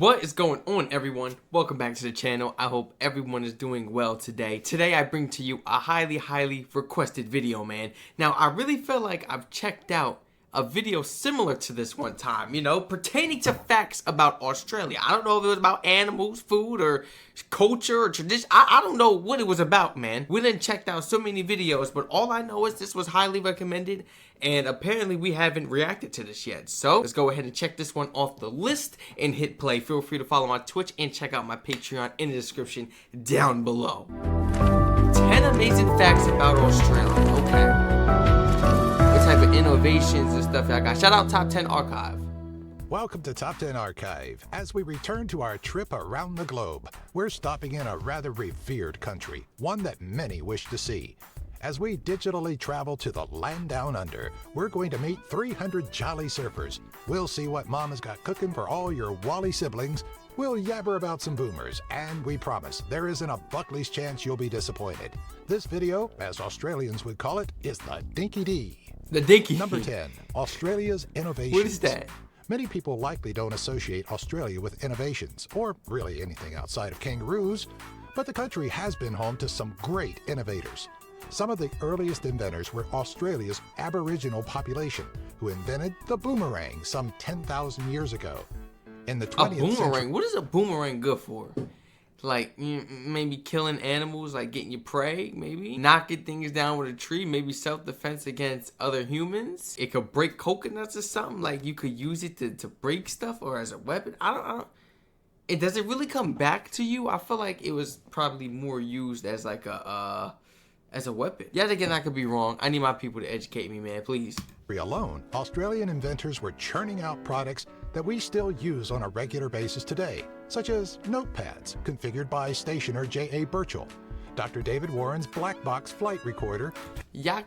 What is going on, everyone? Welcome back to the channel. I hope everyone is doing well today. Today I bring to you a highly requested video, man. Now I really feel like I've checked out a video similar to this one time, pertaining to facts about Australia. I don't know if it was about animals, food, or culture, or tradition. I don't know what it was about, man. We done checked out so many videos, but all I know is this was highly recommended, and apparently we haven't reacted to this yet. So let's go ahead and check this one off the list and hit play. Feel free to follow my Twitch and check out my Patreon in the description down below. 10 amazing facts about Australia. Okay. Type of innovations and stuff I got. Shout out Top 10 Archive. Welcome to Top 10 Archive. As we return to our trip around the globe, we're stopping in a rather revered country, one that many wish to see. As we digitally travel to the land down under, we're going to meet 300 jolly surfers. We'll see what Mama's got cooking for all your Wally siblings. We'll yabber about some boomers, and we promise there isn't a Buckley's chance you'll be disappointed. This video, as Australians would call it, is the Dinky D. The Dinky. Number 10, Australia's innovations. What is that? Many people likely don't associate Australia with innovations, or really anything outside of kangaroos, but the country has been home to some great innovators. Some of the earliest inventors were Australia's Aboriginal population, who invented the boomerang some 10,000 years ago. In the 20th century. A boomerang? Century, what is a boomerang good for? Like, maybe killing animals, like getting your prey, maybe knocking things down with a tree, maybe self-defense against other humans. It could break coconuts or something. Like, you could use it to break stuff or as a weapon. I don't. Does it really come back to you? I feel like it was probably more used as like as a weapon. Yet again, I could be wrong. I need my people to educate me, man, please. Alone, Australian inventors were churning out products that we still use on a regular basis today, such as notepads configured by stationer J.A. Burchell, Dr. David Warren's black box flight recorder. I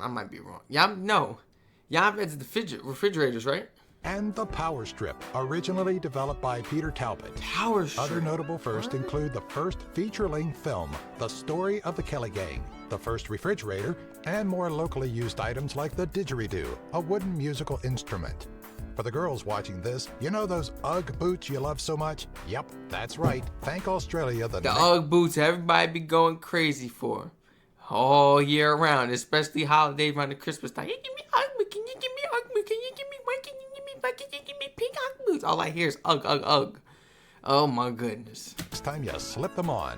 might be wrong. It's the refrigerators, right? And the Power Strip, originally developed by Peter Talbot. Power Strip. Other notable firsts include the first feature-length film, The Story of the Kelly Gang, the first refrigerator, and more locally used items like the didgeridoo, a wooden musical instrument. For the girls watching this, you know those Ugg boots you love so much? Yep, that's right. Thank Australia. The Ugg boots everybody be going crazy for all year round, especially holidays around the Christmas time. Can you give me Ugg? Can you give me Ugg? Can you give me what? Can you give me what? Can you give me pink Ugg boots? All I hear is Ugg. Oh my goodness. Next time you slip them on.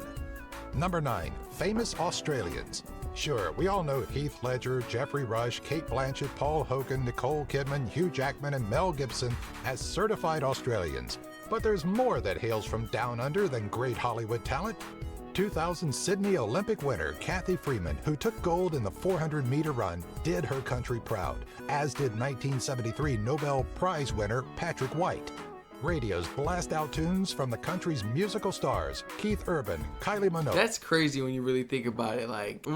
Number 9, famous Australians. Sure, we all know Heath Ledger, Jeffrey Rush, Kate Blanchett, Paul Hogan, Nicole Kidman, Hugh Jackman, and Mel Gibson as certified Australians. But there's more that hails from down under than great Hollywood talent. 2000 Sydney Olympic winner Kathy Freeman, who took gold in the 400-meter run, did her country proud, as did 1973 Nobel Prize winner Patrick White. Radios blast out tunes from the country's musical stars, Keith Urban, Kylie Minogue. That's crazy when you really think about it. Like,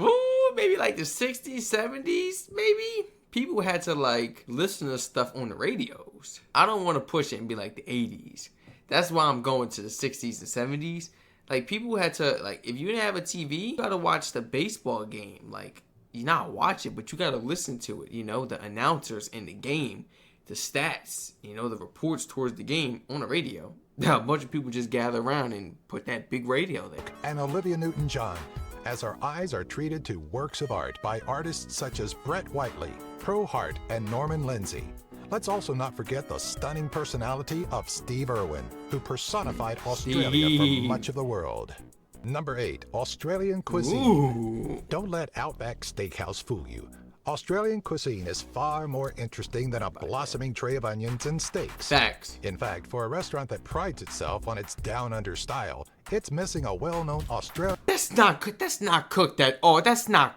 maybe like the 60s, 70s, maybe? People had to like listen to stuff on the radios. I don't want to push it and be like the 80s. That's why I'm going to the 60s and 70s. Like, people had to, like, if you didn't have a TV, you gotta watch the baseball game. Like, you not watch it, but you gotta listen to it, the announcers in the game, the stats, the reports towards the game on the radio. A bunch of people just gather around and put that big radio there. And Olivia Newton-John, as our eyes are treated to works of art by artists such as Brett Whiteley, Pro Hart, and Norman Lindsay. Let's also not forget the stunning personality of Steve Irwin, who personified Australia for much of the world. Number 8, Australian cuisine. Ooh. Don't let Outback Steakhouse fool you. Australian cuisine is far more interesting than a blossoming tray of onions and steaks. Facts. In fact, for a restaurant that prides itself on its down-under style, it's missing a well-known Australian... That's not cooked. That's not cooked. That's not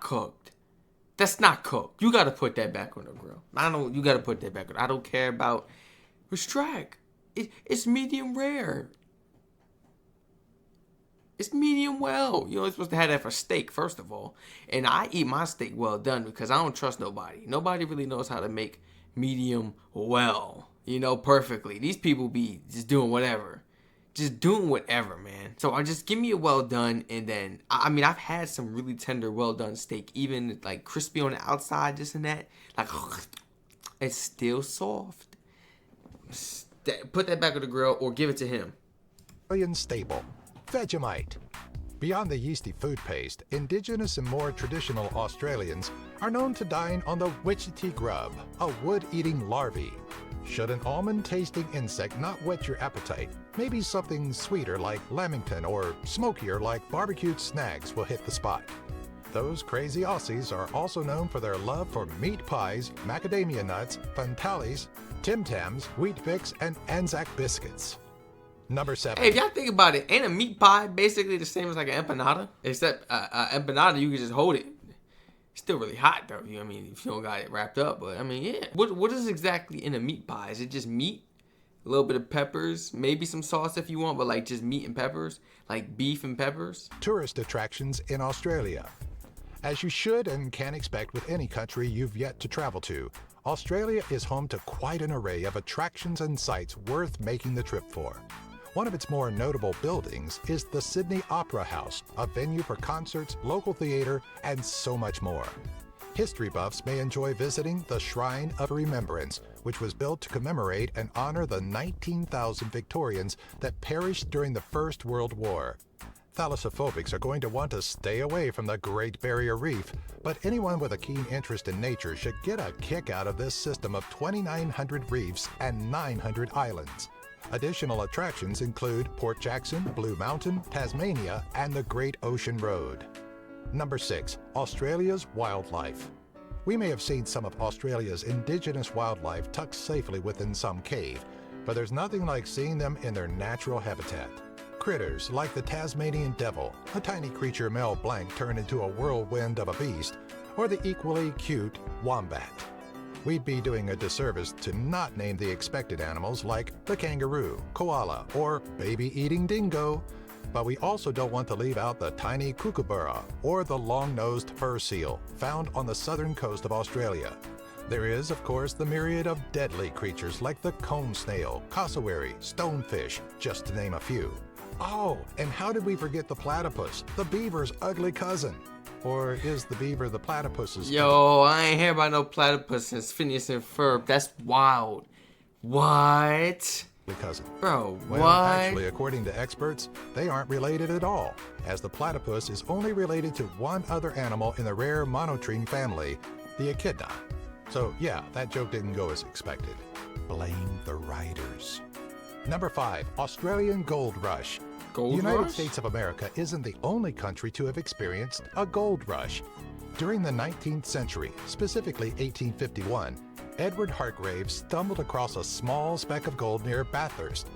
cooked. You gotta put that back on the grill. You gotta put that back on. I don't care about Strac. It's medium rare. It's medium well. You're supposed to have that for steak, first of all. And I eat my steak well done because I don't trust nobody. Nobody really knows how to make medium well, perfectly. These people be just doing whatever. Just doing whatever, man. So I just give me a well done, and then, I mean, I've had some really tender well done steak, even like crispy on the outside, this and that. Like, it's still soft. put that back on the grill or give it to him. Australian staple, Vegemite. Beyond the yeasty food paste, indigenous and more traditional Australians are known to dine on the witchetty grub, a wood-eating larvae. Should an almond-tasting insect not whet your appetite, maybe something sweeter like lamington or smokier like barbecued snags will hit the spot. Those crazy Aussies are also known for their love for meat pies, macadamia nuts, fantales, Tim Tams, Wheat Bix, and Anzac biscuits. Number 7. Hey, if y'all think about it, ain't a meat pie basically the same as like an empanada? Except empanada, you can just hold it. It's still really hot though. I mean, if you don't got it wrapped up, but I mean, yeah. What is exactly in a meat pie? Is it just meat? A little bit of peppers, maybe some sauce if you want, but like just meat and peppers, like beef and peppers. Tourist attractions in Australia. As you should and can expect with any country you've yet to travel to, Australia is home to quite an array of attractions and sites worth making the trip for. One of its more notable buildings is the Sydney Opera House, a venue for concerts, local theater, and so much more. History buffs may enjoy visiting the Shrine of Remembrance, which was built to commemorate and honor the 19,000 Victorians that perished during the First World War. Thalassophobics are going to want to stay away from the Great Barrier Reef, but anyone with a keen interest in nature should get a kick out of this system of 2,900 reefs and 900 islands. Additional attractions include Port Jackson, Blue Mountain, Tasmania, and the Great Ocean Road. Number 6. Australia's wildlife. We may have seen some of Australia's indigenous wildlife tucked safely within some cave, but there's nothing like seeing them in their natural habitat. Critters like the Tasmanian devil, a tiny creature Mel Blanc turned into a whirlwind of a beast, or the equally cute wombat. We'd be doing a disservice to not name the expected animals like the kangaroo, koala, or baby-eating dingo, but we also don't want to leave out the tiny kookaburra or the long-nosed fur seal found on the southern coast of Australia. There is, of course, the myriad of deadly creatures like the cone snail, cassowary, stonefish, just to name a few. Oh, and how did we forget the platypus, the beaver's ugly cousin? Or is the beaver the platypus's? Yo, I ain't hear about no platypus and Phineas and Ferb. That's wild. What? Cousin. Bro, well, what? Actually, according to experts, they aren't related at all, as the platypus is only related to one other animal in the rare monotreme family, the echidna. So yeah, that joke didn't go as expected. Blame the writers. Number 5, Australian Gold Rush. The United States of America isn't the only country to have experienced a gold rush. During the 19th century, specifically 1851, Edward Hargreaves stumbled across a small speck of gold near Bathurst.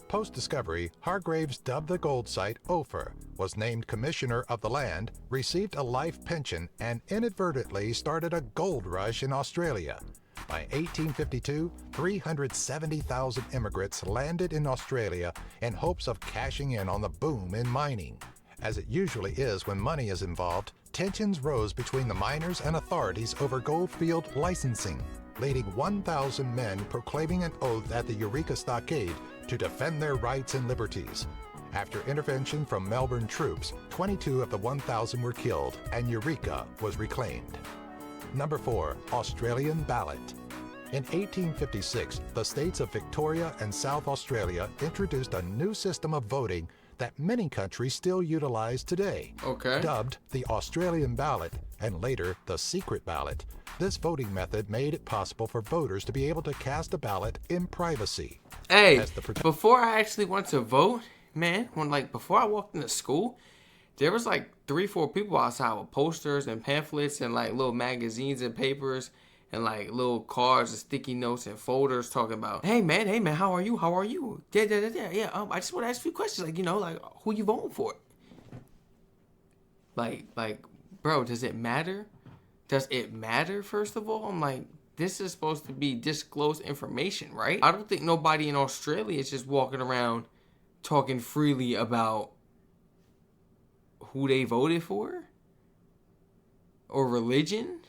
Post-discovery, Hargreaves dubbed the gold site Ophir, was named commissioner of the land, received a life pension, and inadvertently started a gold rush in Australia. By 1852, 370,000 immigrants landed in Australia in hopes of cashing in on the boom in mining. As it usually is when money is involved, tensions rose between the miners and authorities over goldfield licensing, leading 1,000 men proclaiming an oath at the Eureka Stockade to defend their rights and liberties. After intervention from Melbourne troops, 22 of the 1,000 were killed and Eureka was reclaimed. Number 4, Australian ballot. In 1856, the states of Victoria and South Australia introduced a new system of voting that many countries still utilize today. Okay. Dubbed the Australian ballot and later the secret ballot, this voting method made it possible for voters to be able to cast a ballot in privacy. Hey, before I actually went to vote, man, before I walked into school, there was like 3-4 people outside with posters and pamphlets and like little magazines and papers and like little cards and sticky notes and folders talking about, hey man, how are you? Yeah. I just want to ask a few questions, like who you voting for? Like, bro, does it matter? Does it matter? First of all, I'm like, this is supposed to be disclosed information, right? I don't think nobody in Australia is just walking around talking freely about who they voted for or religion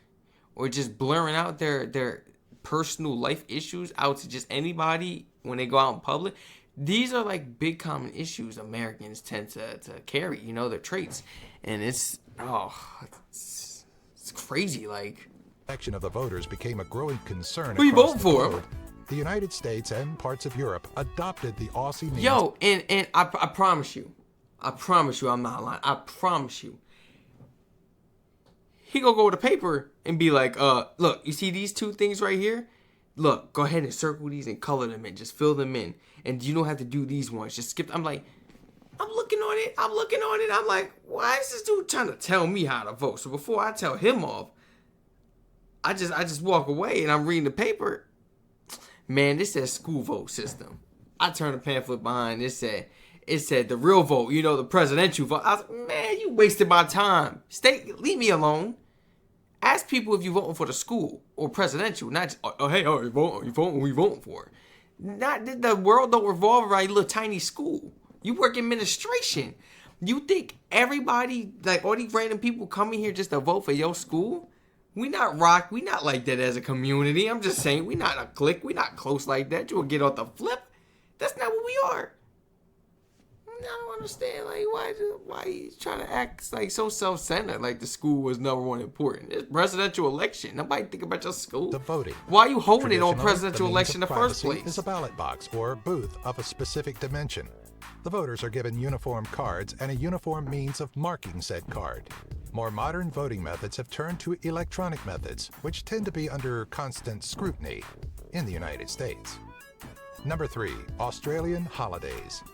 or just blurring out their personal life issues out to just anybody when they go out in public. These are like big common issues Americans tend to carry, their traits. And it's crazy. Like, Protection of the voters became a growing concern. Who you across voting the for? globe. the United States and parts of Europe adopted the Aussie means. Yo, and I promise you, I'm not lying. I promise you, he gonna go with the paper and be like, look, you see these two things right here? Look, go ahead and circle these and color them in. Just fill them in. And you don't have to do these ones. Just skip. I'm like, I'm looking on it. I'm like, why is this dude trying to tell me how to vote? So before I tell him off, I just walk away and I'm reading the paper. Man, this says school vote system. I turned the pamphlet behind. It said the real vote, you know, the presidential vote. I was like, man, you wasted my time. Leave me alone. Ask people if you're voting for the school or presidential, not just, you voting, we voting for. Not the world don't revolve around your little tiny school. You work administration. You think everybody, like all these random people coming here just to vote for your school? We not like that as a community. I'm just saying, we not a clique. We not close like that. You'll get off the flip. That's not what we are. I don't understand, like, why he's trying to act like so self-centered, like the school was number one important. It's presidential election. Nobody think about your school. The voting. Why are you holding it on presidential election in the first place? Is a ballot box or booth of a specific dimension. The voters are given uniform cards and a uniform means of marking said card. More modern voting methods have turned to electronic methods, which tend to be under constant scrutiny in the United States. Number 3, Australian holidays.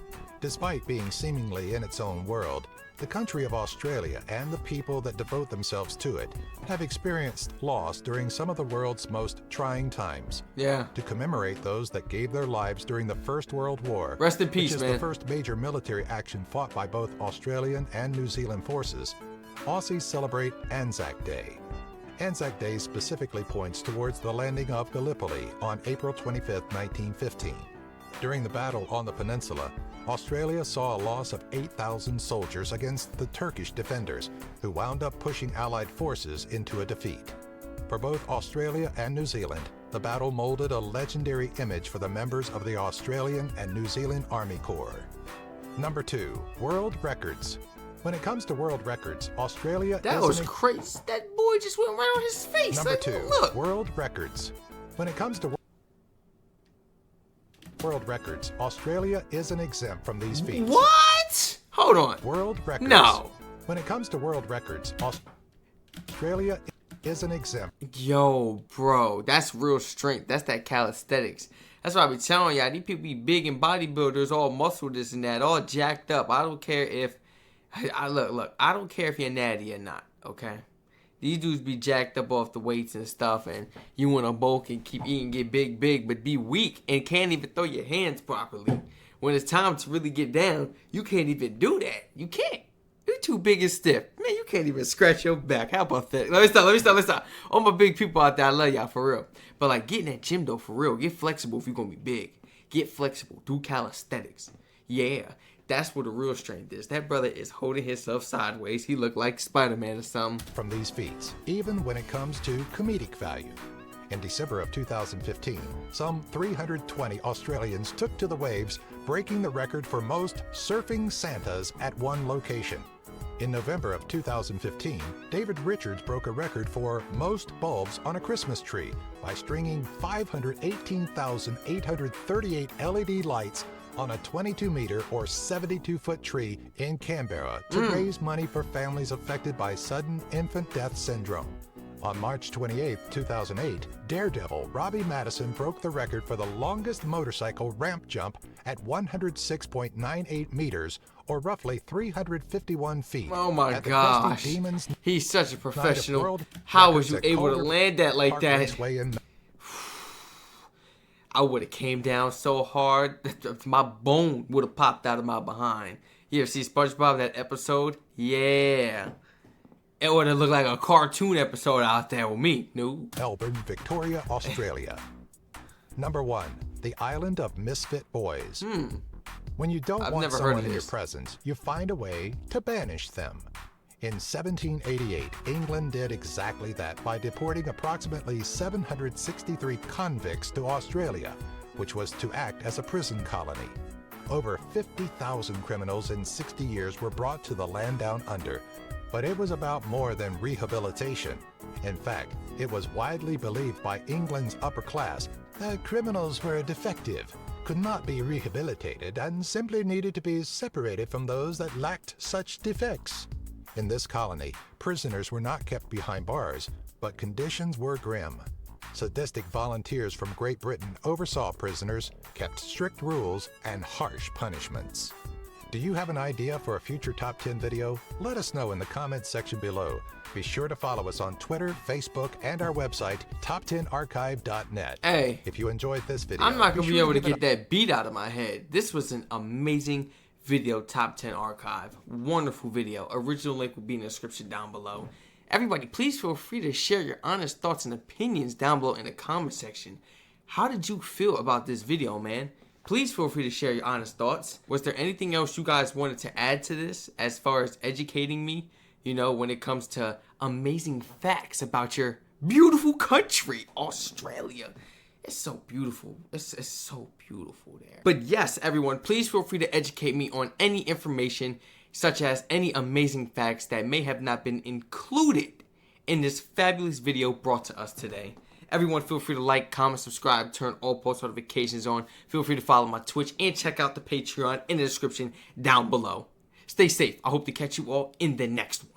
Despite being seemingly in its own world, the country of Australia and the people that devote themselves to it have experienced loss during some of the world's most trying times. Yeah. To commemorate those that gave their lives during the First World War, rest in peace, which is man. the first major military action fought by both Australian and New Zealand forces, Aussies celebrate Anzac Day. Anzac Day specifically points towards the landing of Gallipoli on April 25, 1915. During the battle on the peninsula, Australia saw a loss of 8,000 soldiers against the Turkish defenders, who wound up pushing Allied forces into a defeat. For both Australia and New Zealand, the battle molded a legendary image for the members of the Australian and New Zealand Army Corps. Number 2, world records. When it comes to world records, Australia That was crazy. That boy just went right on his face. Number like, 2, look. world records. When it comes to world records, Australia isn't exempt from these feats. What? Hold on. World records. No. When it comes to world records, Australia isn't exempt. Yo, bro, that's real strength. That's that calisthenics. That's why I be telling y'all, these people be big and bodybuilders, all muscle this and that, all jacked up. I don't care if, look, I don't care if you're natty or not, okay? These dudes be jacked up off the weights and stuff, and you want to bulk and keep eating, get big, but be weak and can't even throw your hands properly. When it's time to really get down, you can't even do that. You can't. You're too big and stiff. Man, you can't even scratch your back. How about that? Let me stop. All my big people out there, I love y'all for real. But like, get in that gym though, for real. Get flexible if you're going to be big. Get flexible. Do calisthenics. Yeah. That's what the real strength is. That brother is holding himself sideways. He looked like Spider-Man or something. From these feats, even when it comes to comedic value. In December of 2015, some 320 Australians took to the waves, breaking the record for most surfing Santas at one location. In November of 2015, David Richards broke a record for most bulbs on a Christmas tree by stringing 518,838 LED lights on a 22-meter or 72-foot tree in Canberra to raise money for families affected by sudden infant death syndrome. On March 28, 2008, daredevil Robbie Madison broke the record for the longest motorcycle ramp jump at 106.98 meters, or roughly 351 feet. Oh my at the gosh. Krusty Demons He's such a professional. World How was Records you at able to Calder land that like Park that? Raceway in I would have came down so hard, my bone would have popped out of my behind. You ever see SpongeBob, that episode? Yeah. It would have looked like a cartoon episode out there with me, no? Melbourne, Victoria, Australia. Number 1, the island of misfit boys. When you don't I've want never heard someone of in your this. presence, you find a way to banish them. In 1788, England did exactly that by deporting approximately 763 convicts to Australia, which was to act as a prison colony. Over 50,000 criminals in 60 years were brought to the land down under, but it was about more than rehabilitation. In fact, it was widely believed by England's upper class that criminals were defective, could not be rehabilitated, and simply needed to be separated from those that lacked such defects. In this colony, prisoners were not kept behind bars, but conditions were grim. Sadistic volunteers from Great Britain oversaw prisoners, kept strict rules, and harsh punishments. Do you have an idea for a future Top 10 video? Let us know in the comments section below. Be sure to follow us on Twitter, Facebook, and our website, top10archive.net. Hey, if you enjoyed this video, I'm not going to be able to give get that beat out of my head. This was an amazing video, Top 10 Archive. Wonderful video. Original link will be in the description down below. Everybody, please feel free to share your honest thoughts and opinions down below in the comment section. How did you feel about this video, man? Please feel free to share your honest thoughts. Was there anything else you guys wanted to add to this as far as educating me, you know, when it comes to amazing facts about your beautiful country, Australia? It's so beautiful. It's so beautiful there. But yes, everyone, please feel free to educate me on any information, such as any amazing facts that may have not been included in this fabulous video brought to us today. Everyone, feel free to like, comment, subscribe, turn all post notifications on. Feel free to follow my Twitch and check out the Patreon in the description down below. Stay safe. I hope to catch you all in the next one.